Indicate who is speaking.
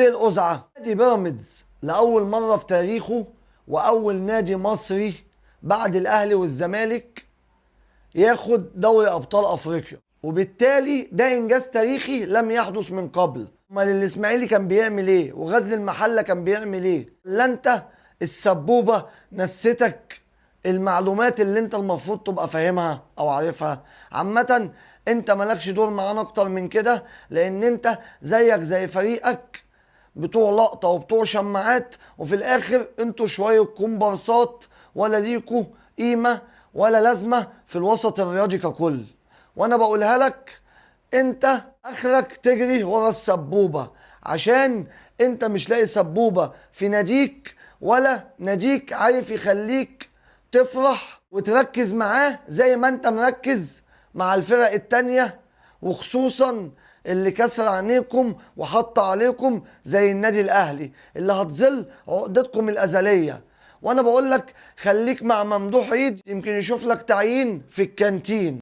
Speaker 1: القزعة نادي بيراميدز لأول مرة في تاريخه وأول نادي مصري بعد الأهلي والزمالك ياخد دوري أبطال أفريقيا، وبالتالي ده إنجاز تاريخي لم يحدث من قبل. أمال الإسماعيلي كان بيعمل إيه؟ وغزل المحلة كان بيعمل إيه؟ لا أنت السبوبة نسيتك المعلومات اللي أنت المفروض تبقى فاهمها أو عارفها. عامة أنت مالكش دور معانا أكتر من كده، لأن أنت زيك زي فريقك بتوع لقطة وبتوع شماعات، وفي الاخر انتوا شوية كومبارسات ولا ليكوا قيمة ولا لازمة في الوسط الرياضي ككل. وانا بقولها لك، انت اخرك تجري ورا السبوبة، عشان انت مش لاقي سبوبة في ناديك، ولا ناديك عارف يخليك تفرح وتركز معاه زي ما انت مركز مع الفرق التانية، وخصوصا اللي كسر عينيكم وحط عليكم زي النادي الاهلي اللي هتظل عقدتكم الازليه. وانا بقول لك خليك مع ممدوح عيد، يمكن يشوف لك تعيين في الكانتين.